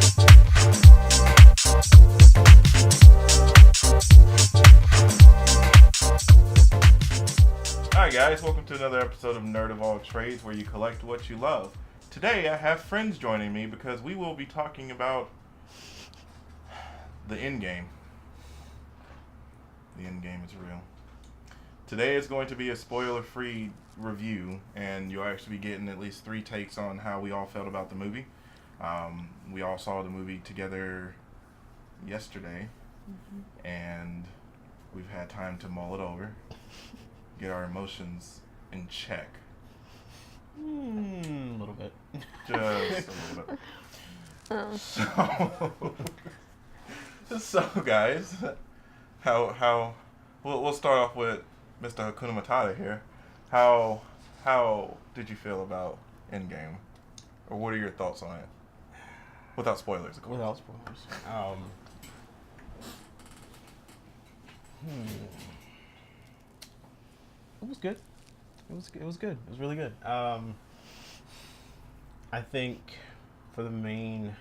Hi guys, welcome to another episode of Nerd of All Trades, where you collect what you love. Today I have friends joining me because we will be talking about the Endgame. The Endgame is real. Today is going to be a spoiler-free review, and you'll actually be getting at least 3 takes on how we all felt about the movie. We all saw the movie together yesterday, and we've had time to mull it over, get our emotions in check. A little bit. Just a little bit. So guys, how we'll start off with Mr. Hakuna Matata here. How did you feel about Endgame, or what are your thoughts on it? Without spoilers, of course. Without spoilers. It was good. It was good. It was really good. I think for the main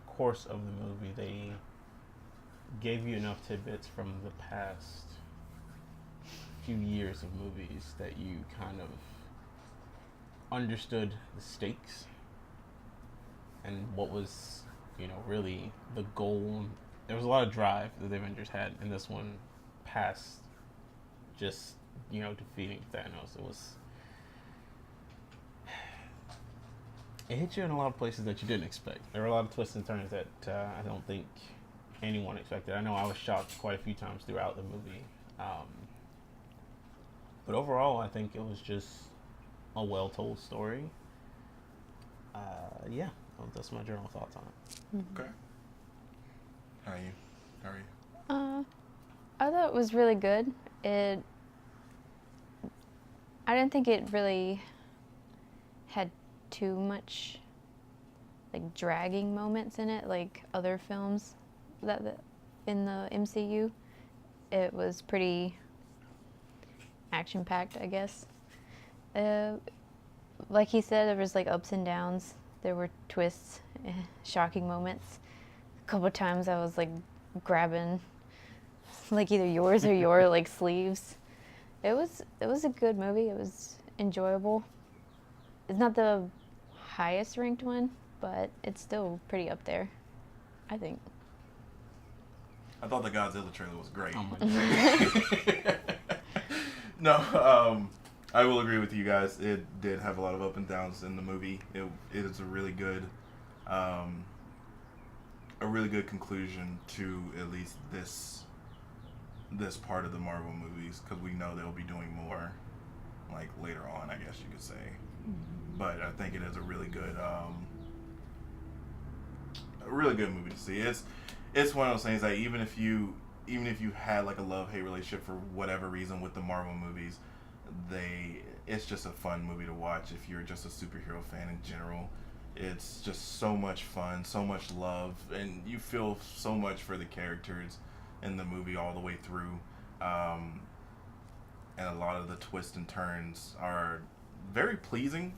course of the movie, they gave you enough tidbits from the past few years of movies that you kind of understood the stakes and what was, really the goal. There was a lot of drive that the Avengers had in this one past just, defeating Thanos. It hit you in a lot of places that you didn't expect. There were a lot of twists and turns that I don't think anyone expected. I know I was shocked quite a few times throughout the movie. But overall, I think it was just a well-told story. Yeah, that's my general thoughts on it. Okay. How are you? I thought it was really good. I didn't think it really had too much dragging moments in it, like other films that in the MCU. It was pretty action-packed, I guess. Like he said, there was ups and downs. There were twists, shocking moments. A couple of times I was grabbing either yours or your sleeves. It was a good movie. It was enjoyable. It's not the highest ranked one, but it's still pretty up there, I think. I thought the Godzilla trailer was great. Oh my God. No, I will agree with you guys. It did have a lot of up and downs in the movie. It is a really good conclusion to at least this part of the Marvel movies, because we know they'll be doing more later on, I guess you could say. But I think it is a really good movie to see. It's one of those things that even if you had a love-hate relationship for whatever reason with the Marvel movies, it's just a fun movie to watch if you're just a superhero fan in general. It's just so much fun, so much love, and you feel so much for the characters in the movie all the way through. And a lot of the twists and turns are very pleasing.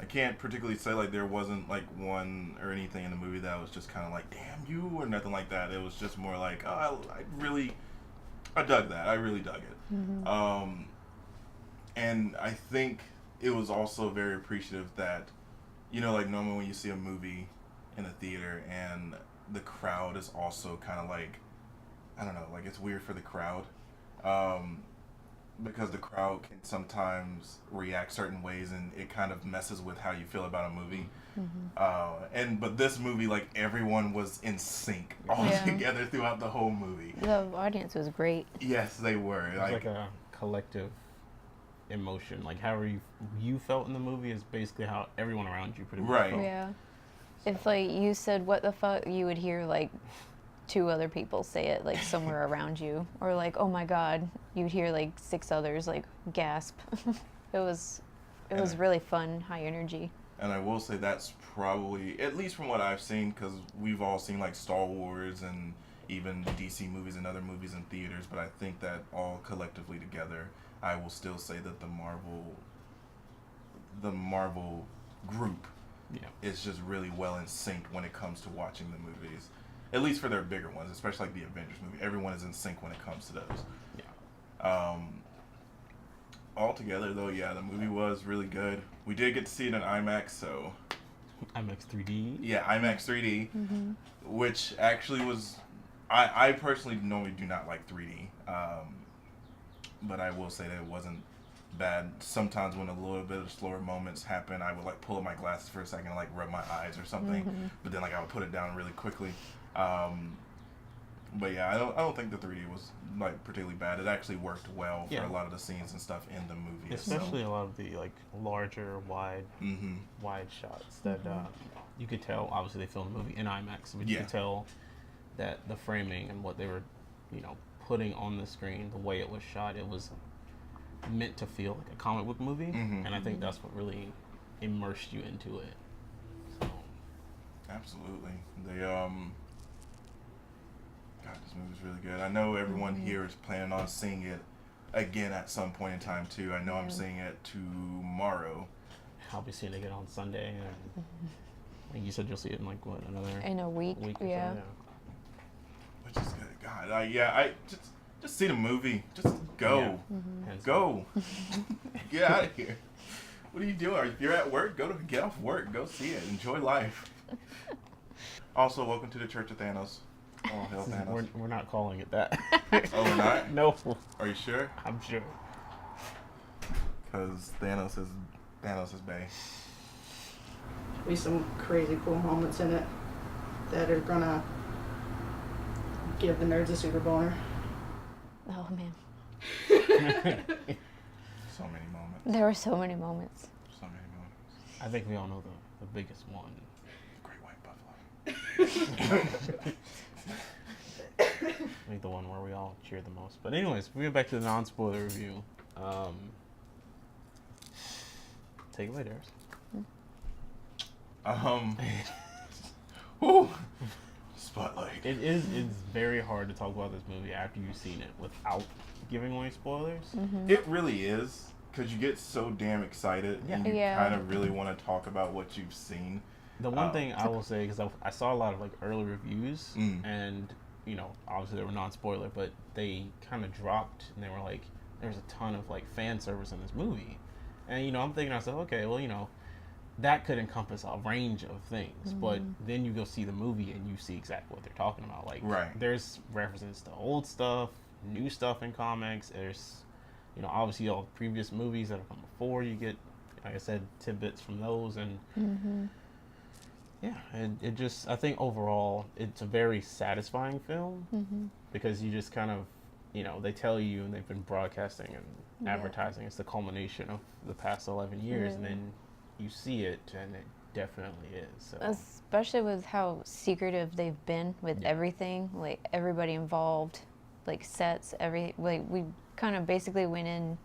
I can't particularly say there wasn't one or anything in the movie that was just kind of damn you, or nothing like that. It was just more I dug that. I really dug it. Mm-hmm. And I think it was also very appreciative that, normally when you see a movie in a theater and the crowd is also kind of I don't know, it's weird for the crowd. Because the crowd can sometimes react certain ways, and it kind of messes with how you feel about a movie. Mm-hmm. But this movie, everyone was in sync all together throughout the whole movie. The audience was great. Yes, they were. It was a collective emotion. However you felt in the movie is basically how everyone around you pretty much felt. Yeah. If you said "what the fuck," you would hear 2 other people say it somewhere around you, or oh my god, you'd hear 6 others gasp. It was really fun, high energy. And I will say that's probably, at least from what I've seen, because we've all seen Star Wars and even DC movies and other movies in theaters, but I think that all collectively together, I will still say that the Marvel group is just really well in sync when it comes to watching the movies. At least for their bigger ones, especially like the Avengers movie. Everyone is in sync when it comes to those. Yeah. Altogether, though, yeah, the movie was really good. We did get to see it in IMAX, so... IMAX 3D? Yeah, IMAX 3D, which actually was... I personally normally do not like 3D, but I will say that it wasn't bad. Sometimes when a little bit of slower moments happen, I would like pull up my glasses for a second and like rub my eyes or something, but then like I would put it down really quickly. But yeah, I don't think the 3D was like particularly bad. It actually worked well for a lot of the scenes and stuff in the movie. Especially a lot of the like larger, wide shots that you could tell. Obviously, they filmed the movie in IMAX, but you could tell that the framing and what they were, putting on the screen, the way it was shot, it was meant to feel like a comic book movie, and I think that's what really immersed you into it. So. Absolutely, they God, this movie's really good. I know everyone here is planning on seeing it again at some point in time too. I know I'm seeing it tomorrow. I'll be seeing it again on Sunday, and like you said, you'll see it in like what, in a week or yeah. So, Which is good. God, I just see the movie. Just go, go, get out of here. What are you doing? If you're at work, get off work. Go see it. Enjoy life. Also, welcome to the Church of Thanos. Oh, hell, Thanos. We're not calling it that. Oh, we're not? No. Are you sure? I'm sure. Because Thanos is bae. Be some crazy cool moments in it that are gonna give the nerds a super boner. Oh man. So many moments. There were so many moments. So many moments. I think we all know the biggest one. The Great White Buffalo. I think the one where we all cheer the most. But anyways, we get back to the non-spoiler review. Take it away, Darius. Whew. Spotlight. It's very hard to talk about this movie after you've seen it without giving away spoilers. It really is, because you get so damn excited and you kind of really want to talk about what you've seen. The one thing I will say, because I saw a lot of like early reviews, and obviously they were non-spoiler, but they kind of dropped and they were like, there's a ton of like fan service in this movie, and I'm thinking to myself, okay, well that could encompass a range of things, but then you go see the movie and you see exactly what they're talking about. Like, there's references to old stuff, new stuff in comics. There's, obviously all previous movies that have come before. You get, like I said, tidbits from those, and it just, I think overall it's a very satisfying film because you just kind of, they tell you, and they've been broadcasting and advertising. It's the culmination of the past 11 years, and then you see it, and it definitely is. So. Especially with how secretive they've been with everything, like everybody involved, like sets, we kind of basically went in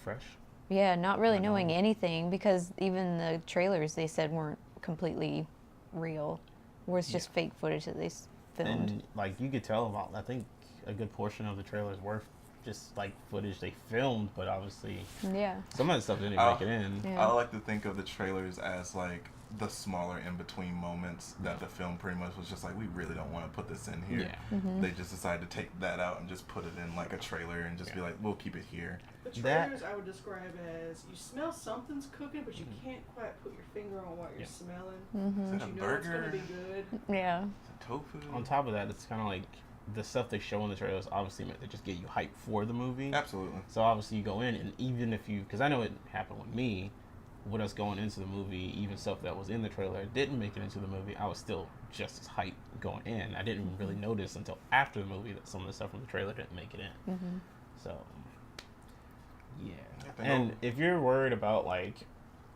fresh. Yeah, not really knowing anything, because even the trailers they said weren't completely real, was just fake footage that they filmed. And like you could tell about, I think a good portion of the trailers were just like footage they filmed, but obviously some of that stuff didn't make it in. I like to think of the trailers as like the smaller in between moments that the film pretty much was just like, we really don't want to put this in here. They just decided to take that out and just put it in like a trailer and just be like, we'll keep it here. The trailers I would describe as, you smell something's cooking, but you can't quite put your finger on what you're smelling. Is it a burger? It's gonna be good. Yeah. Is it tofu? On top of that, it's kind of like the stuff they show in the trailers obviously meant to just get you hyped for the movie. Absolutely. So obviously you go in, and even if you, because I know it happened with me, with us going into the movie, even stuff that was in the trailer didn't make it into the movie, I was still just as hyped going in. I didn't really notice until after the movie that some of the stuff from the trailer didn't make it in. So, and if you're worried about like,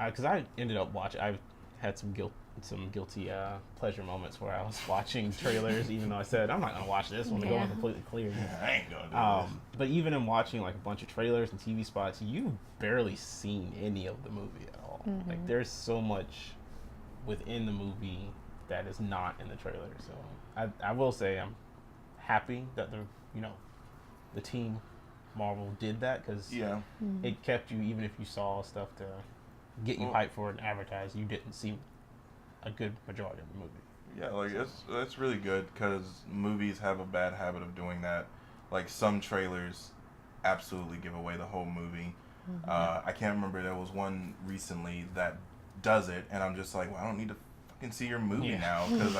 because I ended up watching, I had some guilty pleasure moments where I was watching trailers, even though I said I'm not gonna watch this one to go in completely clear. I ain't gonna do this. But even in watching like a bunch of trailers and TV spots, you've barely seen any of the movie at all. Like there's so much within the movie that is not in the trailer. So I will say I'm happy that the team Marvel did that, because it kept you, even if you saw stuff to get you hyped for it and advertise, you didn't see a good majority of the movie. Yeah, like it's really good because movies have a bad habit of doing that. Like some trailers absolutely give away the whole movie. I can't remember, there was one recently that does it, and I'm just like, well, I don't need to fucking see your movie now because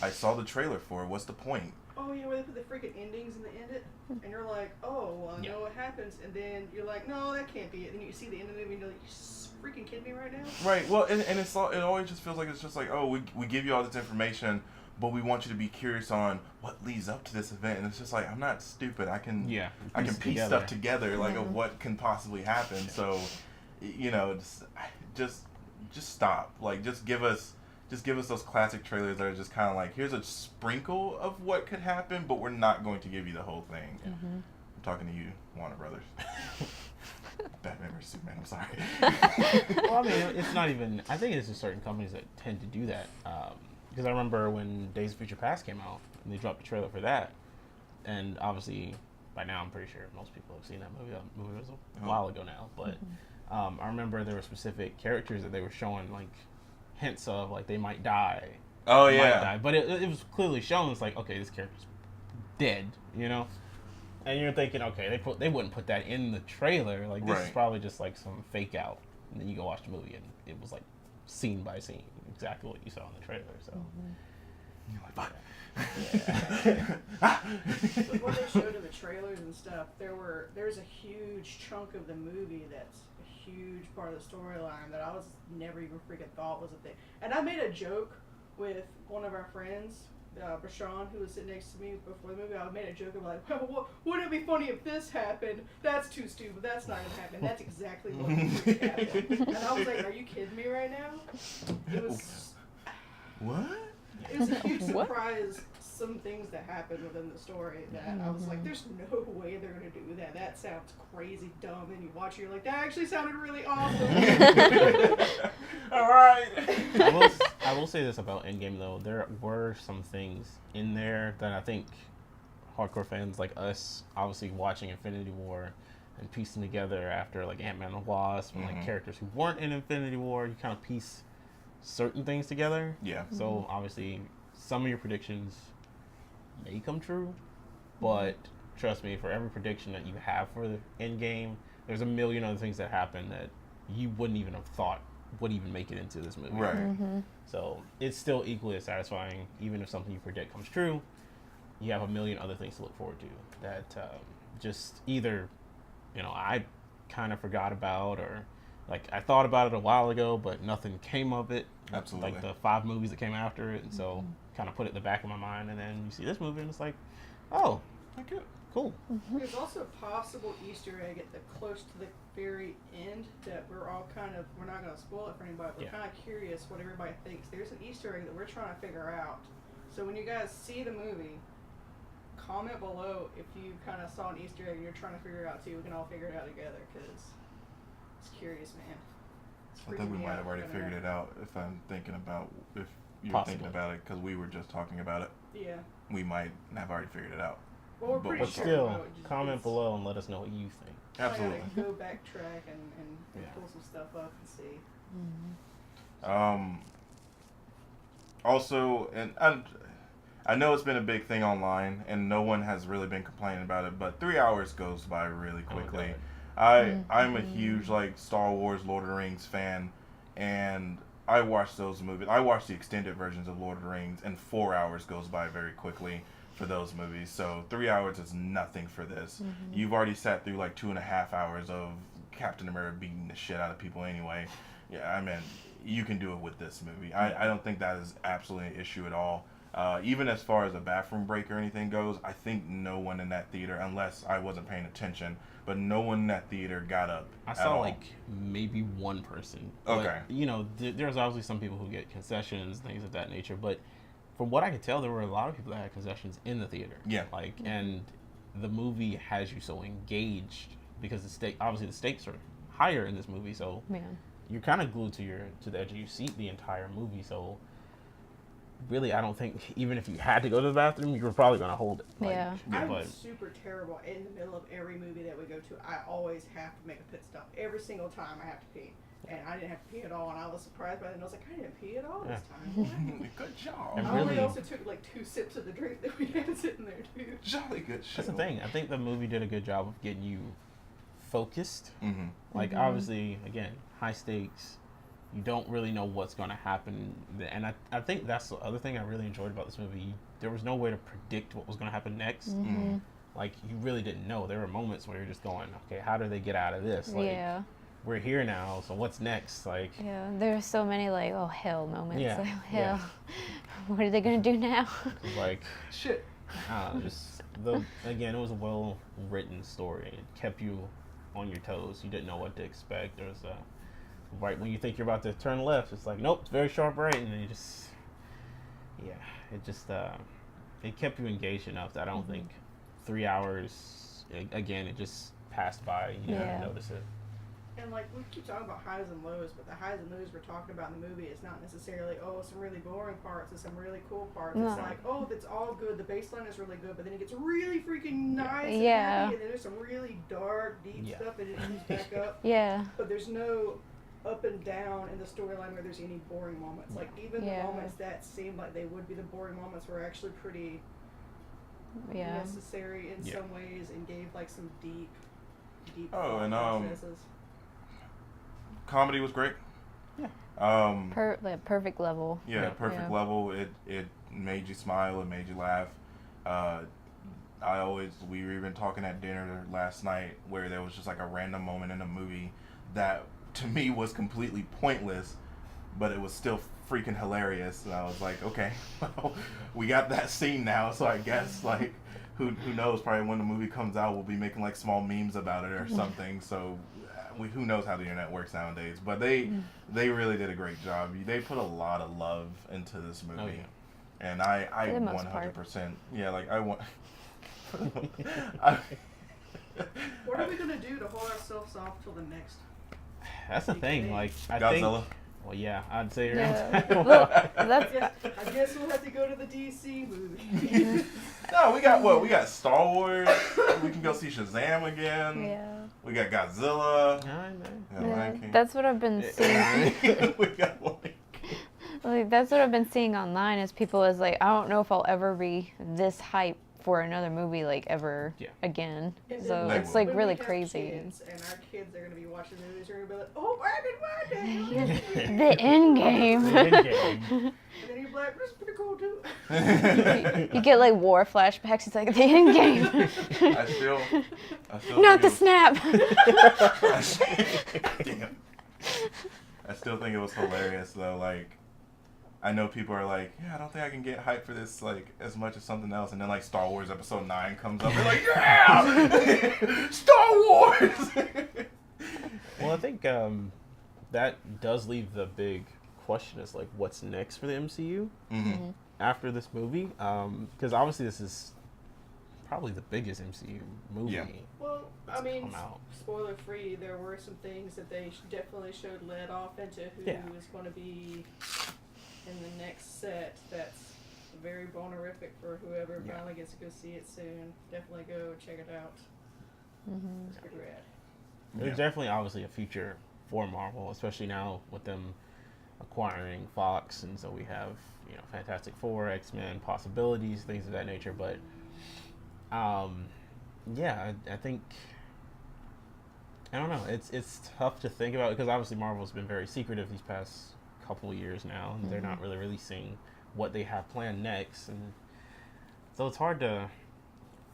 I saw the trailer for it. What's the point? Oh yeah, where they put the freaking endings in the end it, and you're like, oh, well, I know what happens, and then you're like, no, that can't be it. Then you see the end of the movie, and you're like, you freaking kidding me right now? Right. Well, and it always just feels like it's just like, oh, we give you all this information, but we want you to be curious on what leads up to this event, and it's just like, I'm not stupid. I can piece stuff together like of what can possibly happen. So, you know, just stop. Like, just give us those classic trailers that are just kind of like, here's a sprinkle of what could happen, but we're not going to give you the whole thing. I'm talking to you, Warner Brothers. Batman vs Superman. I'm sorry. Well, I mean, it's not even. I think it's just certain companies that tend to do that. Because I remember when Days of Future Past came out, and they dropped the trailer for that, and obviously by now I'm pretty sure most people have seen that movie. That movie was a while ago now, but I remember there were specific characters that they were showing like hints of, like they might die. Oh might yeah. die. But it was clearly shown. It's like, okay, this character's dead, you know. And you're thinking, okay, they wouldn't put that in the trailer. Like, this is probably just like some fake out. And then you go watch the movie, and it was like scene by scene, exactly what you saw in the trailer. So You're like, fuck. But what they showed in the trailers and stuff, there's a huge chunk of the movie that's a huge part of the storyline that I was never even freaking thought was a thing. And I made a joke with one of our friends, Brashawn, who was sitting next to me before the movie. I made a joke of like, well, wouldn't it be funny if this happened? That's too stupid. That's not gonna happen. That's exactly what happened. And I was like, are you kidding me right now? It was. What? It was a huge surprise. Some things that happened within the story that I was like, there's no way they're gonna do that. That sounds crazy dumb. And you watch it, you're like, that actually sounded really awesome. All right. I will say this about Endgame though. There were some things in there that I think hardcore fans like us, obviously watching Infinity War and piecing together after like Ant-Man and the Wasp and like characters who weren't in Infinity War, you kind of piece certain things together. Yeah. So obviously some of your predictions may come true, but trust me, for every prediction that you have for the Endgame, there's a million other things that happen that you wouldn't even have thought would even make it into this movie. Right. So it's still equally as satisfying, even if something you predict comes true. You have a million other things to look forward to that just either, you know, I kind of forgot about, or like I thought about it a while ago, but nothing came of it. Absolutely. Like the 5 movies that came after it, and so kind of put it in the back of my mind, and then you see this movie, and it's like, oh, okay, cool. There's also a possible Easter egg at the close to the very end that we're all we're not going to spoil it for anybody, but we're kind of curious what everybody thinks. There's an Easter egg that we're trying to figure out. So when you guys see the movie, comment below if you kind of saw an Easter egg and you're trying to figure it out too. We can all figure it out together because it's curious, man. I think we might have already figured it out if I'm thinking about, if you're thinking about it, because we were just talking about it. Yeah. We might have already figured it out. Well, we're pretty But sure. still, comment below and let us know what you think. Absolutely. I gotta go backtrack and pull some stuff up and see. Also, and I know it's been a big thing online, and no one has really been complaining about it, but 3 hours goes by really quickly. I'm a huge like Star Wars, Lord of the Rings fan, and I watch those movies. I watch the extended versions of Lord of the Rings, and 4 hours goes by very quickly for those movies. So 3 hours is nothing for this. You've already sat through like 2.5 hours of Captain America beating the shit out of people anyway. Yeah, I mean, you can do it with this movie. I don't think that is absolutely an issue at all. Even as far as a bathroom break or anything goes, I think no one in that theater, unless I wasn't paying attention, but no one in that theater got up. I saw like maybe one person. Okay. But, you know, there's obviously some people who get concessions, things of that nature. But from what I could tell, there were a lot of people that had concessions in the theater. Yeah. Like, and the movie has you so engaged because obviously the stakes are higher in this movie. So you're kind of glued to the edge of your seat the entire movie. So really, I don't think, even if you had to go to the bathroom, you were probably going to hold it. Like, I'm super terrible. In the middle of every movie that we go to, I always have to make a pit stop. Every single time I have to pee. and I didn't have to pee at all, and I was surprised by that. And I was like, I didn't pee at all this time. Good job. And I only really- also took like 2 sips of the drink that we had sitting there too. Jolly good show. That's the thing. I think the movie did a good job of getting you focused. Mm-hmm. Like, obviously, again, high stakes. You don't really know what's going to happen. And I think that's the other thing I really enjoyed about this movie. There was no way to predict what was going to happen next. Mm-hmm. Like, you really didn't know. There were moments where you're just going, okay, how do they get out of this? Like, Yeah. we're here now, so what's next? Like, Yeah. There's so many like, oh hell moments. Yeah, Like, yeah. hell. What are they gonna do now? like, Shit. I don't know, just again, it was a well written story. It kept you on your toes. You didn't know what to expect. There was right when you think you're about to turn left, it's like, nope, it's very sharp right, and then you just, yeah, it just it kept you engaged enough that I don't think 3 hours again it just passed by. You didn't Yeah. notice it. And like we keep talking about highs and lows, but the highs and lows we're talking about in the movie is not necessarily some really boring parts and some really cool parts. No. It's like that's all good. The baseline is really good, but then it gets really freaking nice and Yeah. happy, and then there's some really dark, deep Yeah. stuff, and it comes back up. Yeah. But there's no up and down in the storyline where there's any boring moments. Like even Yeah. the moments that seemed like they would be the boring moments were actually pretty Yeah. necessary in Yeah. some ways and gave like some deep Oh, thought and, processes. Comedy was great. Yeah. Like perfect level. Yeah, perfect Yeah. level. It made you smile. It made you laugh. We were even talking at dinner last night where there was just like a random moment in a movie that to me was completely pointless, but it was still freaking hilarious. And I was like, okay, well, we got that scene now, so I guess like who knows? Probably when the movie comes out, we'll be making like small memes about it or something. So. Who knows how the internet works nowadays? But they really did a great job. They put a lot of love into this movie, Oh, yeah. and I For the most part. 100%. Yeah, like I want. What are we gonna do to hold ourselves off till the next? That's the thing. Like, I Godzilla. think. Well, yeah, I'd say you're Yeah. right. Look, that's I guess we'll have to go to the DC movie. No, we got what? We got Star Wars. We can go see Shazam again. yeah. We got Godzilla. I know. Yeah, Yeah, Lion King. that's what I've been seeing. We got like. Like that's what I've been seeing online is people is like, I don't know if I'll ever be this hype for another movie like ever Yeah. again. And So They it's will. like when really we have crazy. Kids, and our kids are gonna be watching the movies. They're gonna be like, "Oh, I've been watching." The end game. Endgame. And then you're like, "This is pretty cool too." You get like war flashbacks. It's like the end game. I still Not the think snap. Damn. I still think it was hilarious though. Like, I know people are like, yeah, I don't think I can get hyped for this like as much as something else. And then like Star Wars Episode 9 comes up, they're like, yeah, Star Wars. Well, I think that does leave the big question is like, what's next for the MCU Mm-hmm. after this movie? Because obviously this is probably the biggest MCU movie. Yeah. Well, that's I mean, come out. spoiler free, there were some things that they definitely showed led off into who Yeah. is going to be in the next set. That's very bonerific for whoever Yeah. finally gets to go see it soon. Definitely go check it out. It's pretty rad. There's Yeah. definitely obviously a future for Marvel, especially now with them acquiring Fox, and so we have Fantastic Four, X-Men possibilities, things of that nature. But yeah, I think I don't know. It's tough to think about because obviously Marvel's been very secretive these past couple years now, and they're not really releasing what they have planned next, and so it's hard to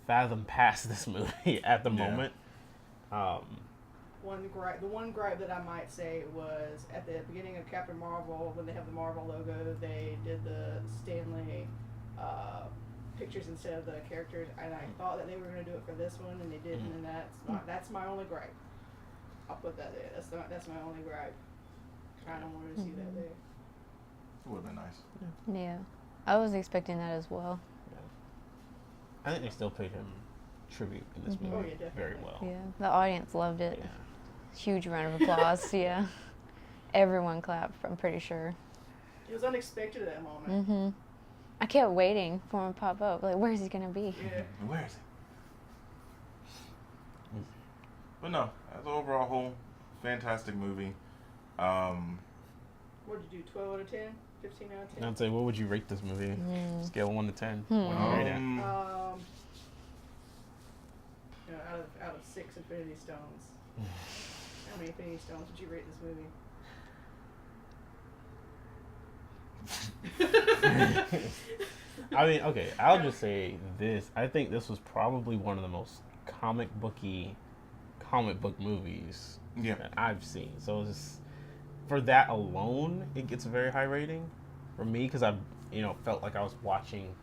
fathom past this movie at the Yeah. moment. The one gripe that I might say was at the beginning of Captain Marvel, when they have the Marvel logo, they did the Stanley pictures instead of the characters, and I thought that they were going to do it for this one, and they didn't, and that's my only gripe. I'll put that there. That's my only gripe. Kind of wanted to see that there. It would have been nice. Yeah. I was expecting that as well. I think they still paid him tribute in this movie Oh, yeah, definitely. very well. Yeah. The audience loved it. Yeah. Huge round of applause. Yeah. Everyone clapped, I'm pretty sure. It was unexpected at that moment. Hmm. I kept waiting for him to pop up. Like, where's he going to be? Yeah. Where is it? But no, as an overall whole fantastic movie. What'd you do? 12 out of 10? 15 out of 10? I'd say, what would you rate this movie? Scale of 1 to 10. Hmm. What would you rate it? Out of 6 Infinity Stones. How many Infinity Stones would you rate this movie? I mean, okay, I'll just say this. I think this was probably one of the most comic book movies that I've seen. So it's just, for that alone, it gets a very high rating for me because I, felt like I was watching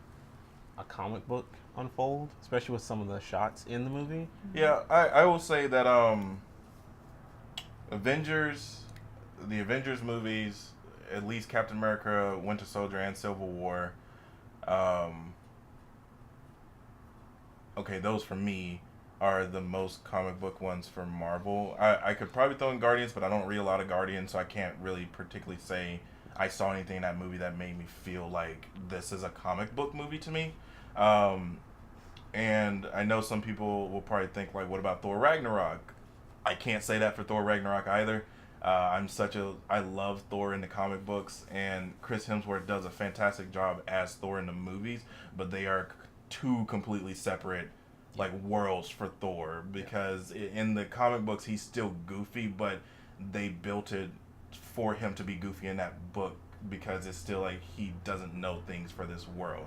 a comic book unfold, especially with some of the shots in the movie. Yeah, I will say that the Avengers movies, at least Captain America, Winter Soldier, and Civil War, okay, those for me are the most comic book ones for Marvel. I could probably throw in Guardians, but I don't read a lot of Guardians, so I can't really particularly say I saw anything in that movie that made me feel like this is a comic book movie to me. And I know some people will probably think, like, what about Thor Ragnarok? I can't say that for Thor Ragnarok either. I love Thor in the comic books, and Chris Hemsworth does a fantastic job as Thor in the movies, but they are two completely separate, like, worlds for Thor, because in the comic books he's still goofy, but they built it for him to be goofy in that book because it's still like he doesn't know things for this world.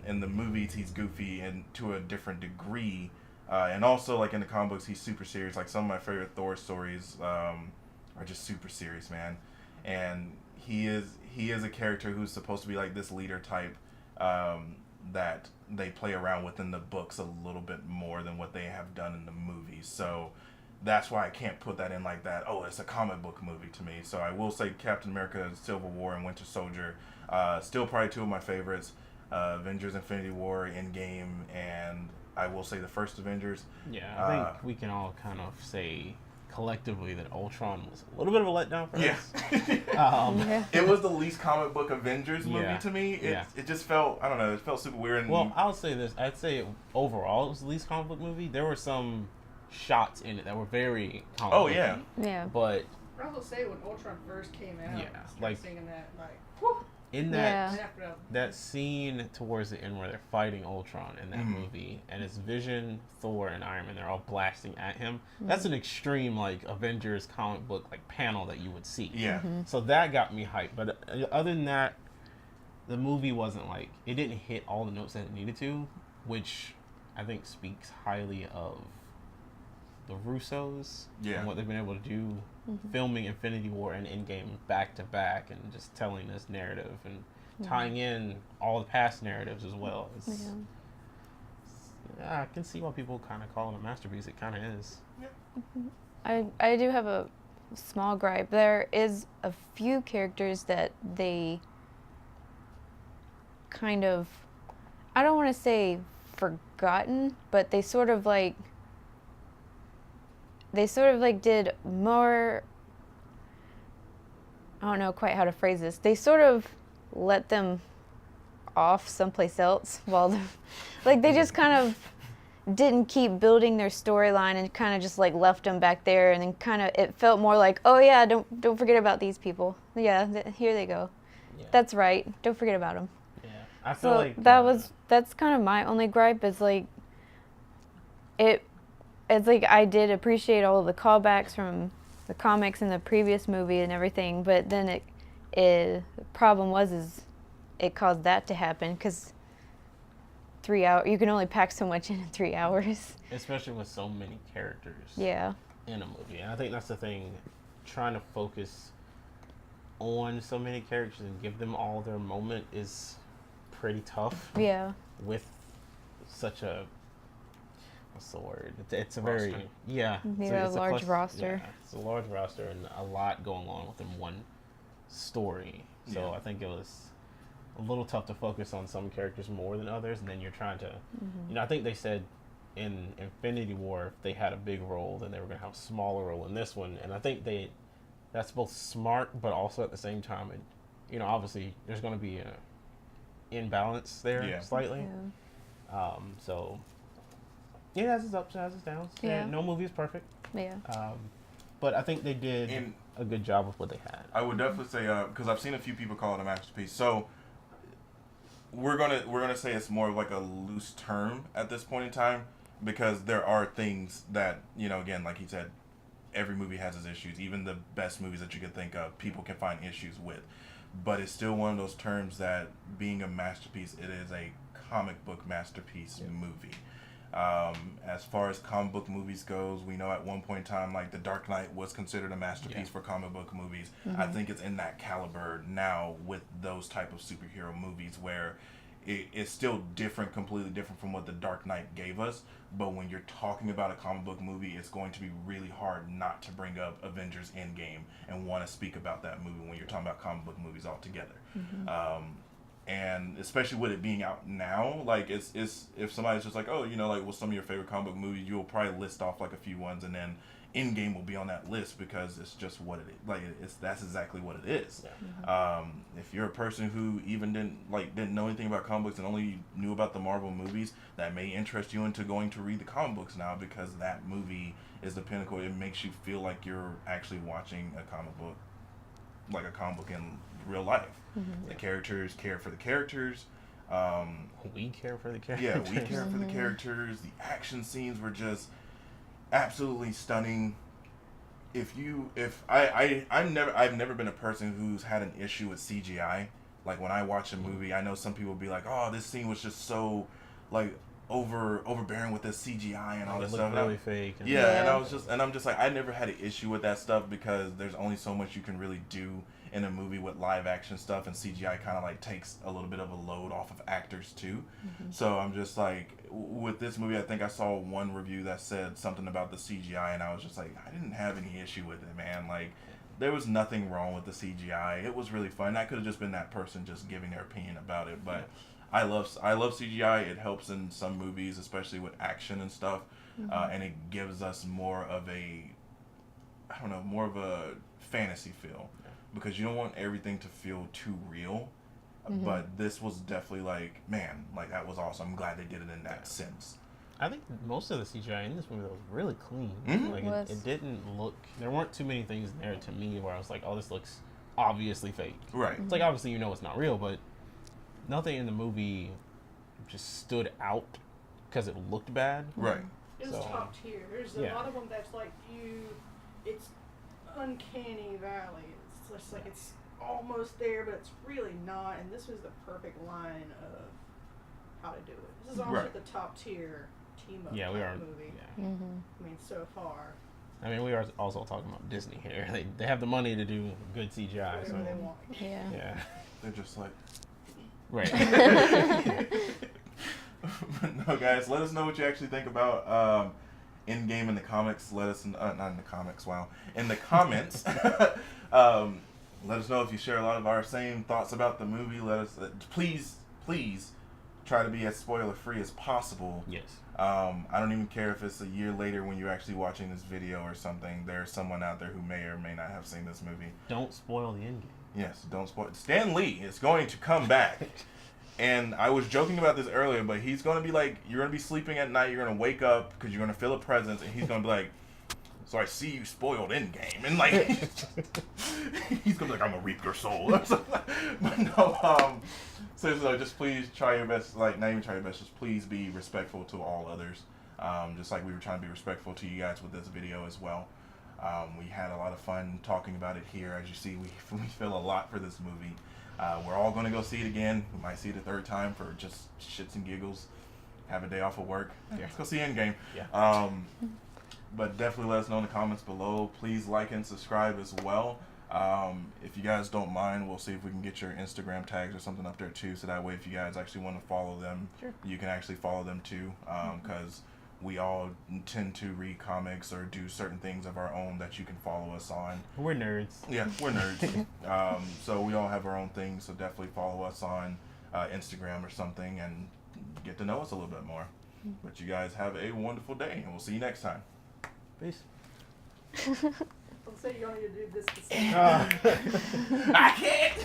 In the movies he's goofy and to a different degree, and also, like, in the comic books he's super serious. Like, some of my favorite Thor stories are just super serious, man. And he is a character who's supposed to be like this leader type, that they play around with in the books a little bit more than what they have done in the movies. So that's why I can't put that in like that. Oh, it's a comic book movie to me. So I will say Captain America, Civil War, and Winter Soldier, still probably two of my favorites. Avengers, Infinity War, Endgame, and I will say the first Avengers. Yeah, I think we can all kind of say collectively that Ultron was a little bit of a letdown for us. It was the least comic book Avengers movie to me. It just felt, I don't know, it felt super weird. And well, I'll say this. I'd say overall it was the least comic book movie. There were some shots in it that were very comic book. Yeah. But I was say when Ultron first came out, like singing that, like, whew. In that scene towards the end where they're fighting Ultron in that movie, and it's Vision, Thor, and Iron Man, they're all blasting at him. That's an extreme, like, Avengers comic book, like, panel that you would see. So that got me hyped. But other than that, the movie wasn't, like, it didn't hit all the notes that it needed to, which I think speaks highly of the Russos and what they've been able to do, filming Infinity War and Endgame back to back, and just telling this narrative and tying in all the past narratives as well. I can see why people kind of call it a masterpiece. It kind of is. I do have a small gripe. There is a few characters that they kind of, I don't want to say forgotten, but they sort of like did more, I don't know quite how to phrase this. They sort of let them off someplace else while like they just kind of didn't keep building their storyline and kind of just like left them back there, and then kind of it felt more like, oh yeah, don't forget about these people. Yeah, here they go. That's right. Don't forget about them. Yeah, I feel like that's kind of my only gripe is like it's like I did appreciate all of the callbacks from the comics and the previous movie and everything, but then the problem was it caused that to happen because 3 hours, you can only pack so much in 3 hours. Especially with so many characters. Yeah. In a movie, and I think that's the thing, trying to focus on so many characters and give them all their moment is pretty tough. Yeah. With such a what's the word? It's a very a large roster. Yeah, it's a large roster and a lot going on within one story. So I think it was a little tough to focus on some characters more than others, and then you're trying to, I think they said in Infinity War if they had a big role, then they were going to have a smaller role in this one, and I think that's both smart, but also at the same time, obviously there's going to be an imbalance there slightly. So. Yeah, it has its ups, it has its downs. Yeah. No movie is perfect. Yeah. But I think they did. a good job with what they had. I would definitely say because I've seen a few people call it a masterpiece. So we're gonna say it's more of like a loose term at this point in time because there are things that again, like he said, every movie has its issues. Even the best movies that you can think of, people can find issues with. But it's still one of those terms that being a masterpiece, it is a comic book masterpiece movie. As far as comic book movies goes, we know at one point in time, like The Dark Knight was considered a masterpiece for comic book movies. I think it's in that caliber now with those type of superhero movies where it's still different, completely different from what The Dark Knight gave us. But when you're talking about a comic book movie, it's going to be really hard not to bring up Avengers Endgame and want to speak about that movie when you're talking about comic book movies altogether. And especially with it being out now, like it's if somebody's just like, oh, like what's some of your favorite comic book movies, you'll probably list off like a few ones, and then Endgame will be on that list because it's just what it is. Like that's exactly what it is. If you're a person who even didn't know anything about comic books and only knew about the Marvel movies, that may interest you into going to read the comic books now because that movie is the pinnacle. It makes you feel like you're actually watching a comic book, like a comic book in real life. The characters care for the characters. We care for the characters. Yeah, we care for the characters. The action scenes were just absolutely stunning. I've never been a person who's had an issue with CGI. Like when I watch a movie, I know some people be like, "Oh, this scene was just so like overbearing with the CGI and all this stuff." Really fake. And I'm just like, I never had an issue with that stuff because there's only so much you can really do in a movie with live action stuff, and CGI kind of like takes a little bit of a load off of actors too. So I'm just like, with this movie, I think I saw one review that said something about the CGI, and I was just like, I didn't have any issue with it, man. Like, there was nothing wrong with the CGI. It was really fun. That could have just been that person just giving their opinion about it, but I love CGI. It helps in some movies, especially with action and stuff, and it gives us more of a fantasy feel. Because you don't want everything to feel too real, but this was definitely like, man, like that was awesome. I'm glad they did it in that sense. I think most of the CGI in this movie was really clean. Like it didn't look. There weren't too many things there to me where I was like, oh, this looks obviously fake. Right. It's like obviously it's not real, but nothing in the movie just stood out because it looked bad. Right. It was top tier. There's a lot of them that's like it's uncanny valley. It's just like it's almost there, but it's really not. And this was the perfect line of how to do it. This is almost the top tier team up movie. I mean, so far. I mean, we are also talking about Disney here. They have the money to do good CGI. Whatever they want. Yeah. They're just like, right. No, guys, let us know what you actually think about Endgame in the comics. Let us not in the comics. Wow, in the comments. Let us know if you share a lot of our same thoughts about the movie. Let us please try to be as spoiler free as possible. Yes. I don't even care if it's a year later when you're actually watching this video or something. There's someone out there who may or may not have seen this movie. Don't spoil the endgame. Yes, don't spoil. Stan Lee is going to come back. And I was joking about this earlier, but he's going to be like, you're going to be sleeping at night, you're going to wake up because you're going to feel a presence, and he's going to be like, so I see you spoiled Endgame. And like, he's going to be like, I'm going to reap your soul. But no, so just please try your best, like, not even try your best, just please be respectful to all others. Just like we were trying to be respectful to you guys with this video as well. We had a lot of fun talking about it here. As you see, we feel a lot for this movie. We're all going to go see it again. We might see it a third time for just shits and giggles. Have a day off of work. Let's go see Endgame. Yeah. But definitely let us know in the comments below. Please like and subscribe as well. If you guys don't mind, we'll see if we can get your Instagram tags or something up there too. So that way, if you guys actually want to follow them, you can actually follow them too. Because we all tend to read comics or do certain things of our own that you can follow us on. We're nerds. Yeah, we're nerds. So we all have our own things. So definitely follow us on Instagram or something and get to know us a little bit more. But you guys have a wonderful day, and we'll see you next time. Peace. Don't say you only need to do this to say. I can't!